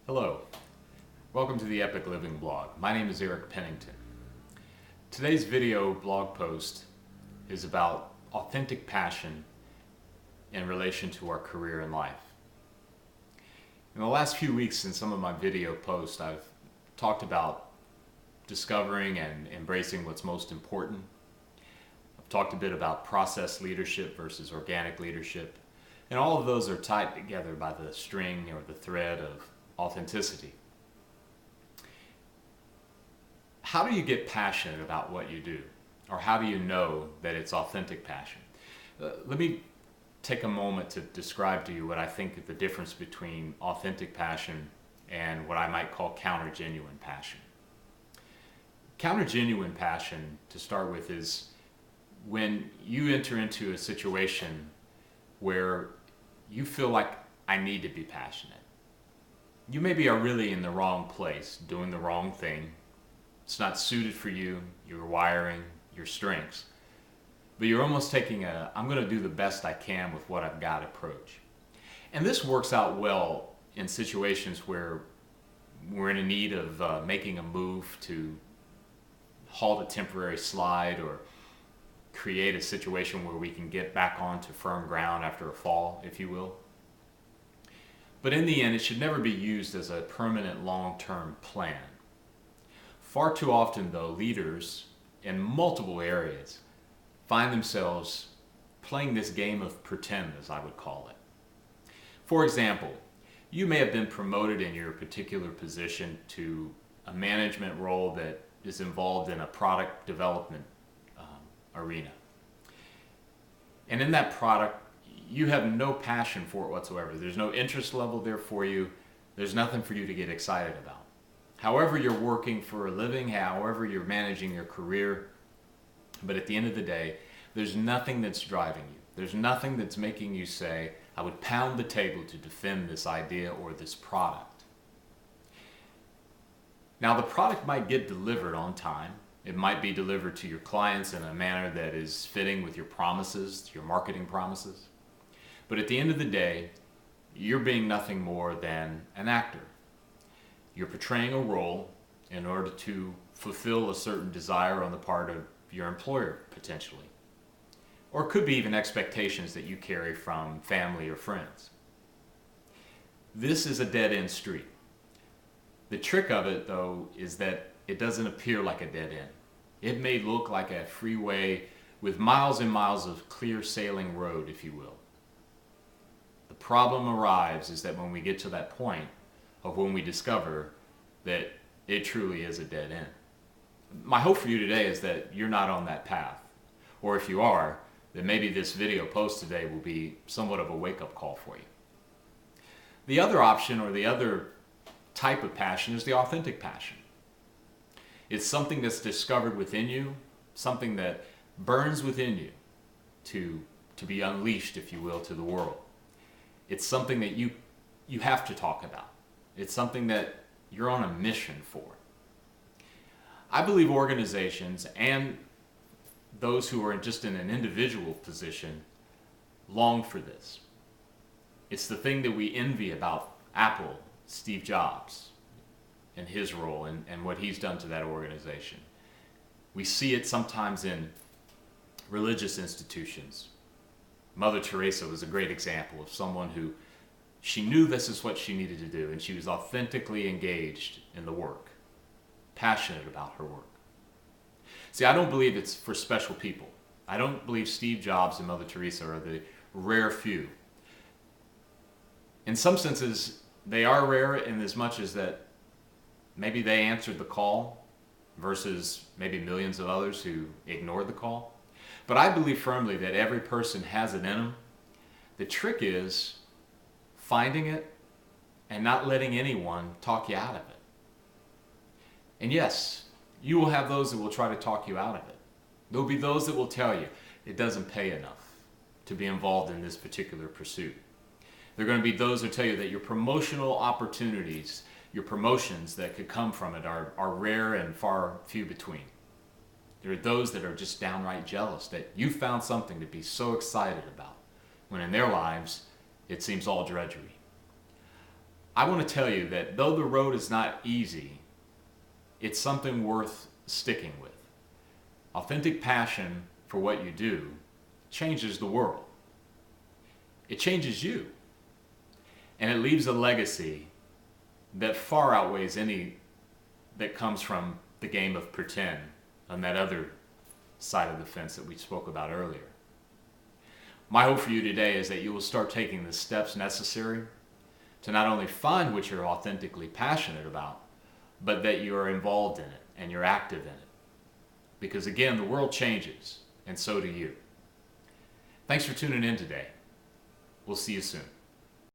Hello, welcome to the Epic Living blog. My name is Eric Pennington. Today's video blog post is about authentic passion in relation to our career in life. In the last few weeks in some of my video posts, I've talked about discovering and embracing what's most important. I've talked a bit about process leadership versus organic leadership, and all of those are tied together by the string or the thread of authenticity. How do you get passionate about what you do? Or how do you know that it's authentic passion? Let me take a moment to describe to you what I think is the difference between authentic passion and what I might call counter-genuine passion. Counter-genuine passion, to start with, is when you enter into a situation where you feel like I need to be passionate. You maybe are really in the wrong place, doing the wrong thing. It's not suited for you, your wiring, your strengths. But you're almost taking I'm going to do the best I can with what I've got approach. And this works out well in situations where we're in need of making a move to halt a temporary slide or create a situation where we can get back onto firm ground after a fall, if you will. But in the end, it should never be used as a permanent long-term plan. Far too often, though, leaders in multiple areas find themselves playing this game of pretend, as I would call it. For example, you may have been promoted in your particular position to a management role that is involved in a product development arena. And in that product, you have no passion for it whatsoever. There's no interest level there for you. There's nothing for you to get excited about. However you're working for a living, however you're managing your career, but at the end of the day, there's nothing that's driving you. There's nothing that's making you say, I would pound the table to defend this idea or this product. Now, the product might get delivered on time. It might be delivered to your clients in a manner that is fitting with your promises, your marketing promises. But at the end of the day, you're being nothing more than an actor. You're portraying a role in order to fulfill a certain desire on the part of your employer, potentially. Or it could be even expectations that you carry from family or friends. This is a dead-end street. The trick of it, though, is that it doesn't appear like a dead end. It may look like a freeway with miles and miles of clear sailing road, if you will. The problem arrives is that when we get to that point of when we discover that it truly is a dead end. My hope for you today is that you're not on that path. Or if you are, then maybe this video post today will be somewhat of a wake-up call for you. The other option or the other type of passion is the authentic passion. It's something that's discovered within you, something that burns within you to be unleashed, if you will, to the world. It's something that you have to talk about. It's something that you're on a mission for. I believe organizations and those who are just in an individual position long for this. It's the thing that we envy about Apple, Steve Jobs, and his role and what he's done to that organization. We see it sometimes in religious institutions. Mother Teresa was a great example of someone who she knew this is what she needed to do, and she was authentically engaged in the work, passionate about her work. See, I don't believe it's for special people. I don't believe Steve Jobs and Mother Teresa are the rare few. In some senses, they are rare in as much as that maybe they answered the call versus maybe millions of others who ignored the call. But I believe firmly that every person has it in them. The trick is finding it and not letting anyone talk you out of it. And yes, you will have those that will try to talk you out of it. There will be those that will tell you it doesn't pay enough to be involved in this particular pursuit. There are going to be those who tell you that your promotional opportunities, your promotions that could come from it are rare and far few between. There are those that are just downright jealous that you found something to be so excited about, when in their lives it seems all drudgery. I want to tell you that though the road is not easy, it's something worth sticking with. Authentic passion for what you do changes the world. It changes you. And it leaves a legacy that far outweighs any that comes from the game of pretend on that other side of the fence that we spoke about earlier. My hope for you today is that you will start taking the steps necessary to not only find what you're authentically passionate about, but that you're involved in it and you're active in it. Because again, the world changes, and so do you. Thanks for tuning in today. We'll see you soon.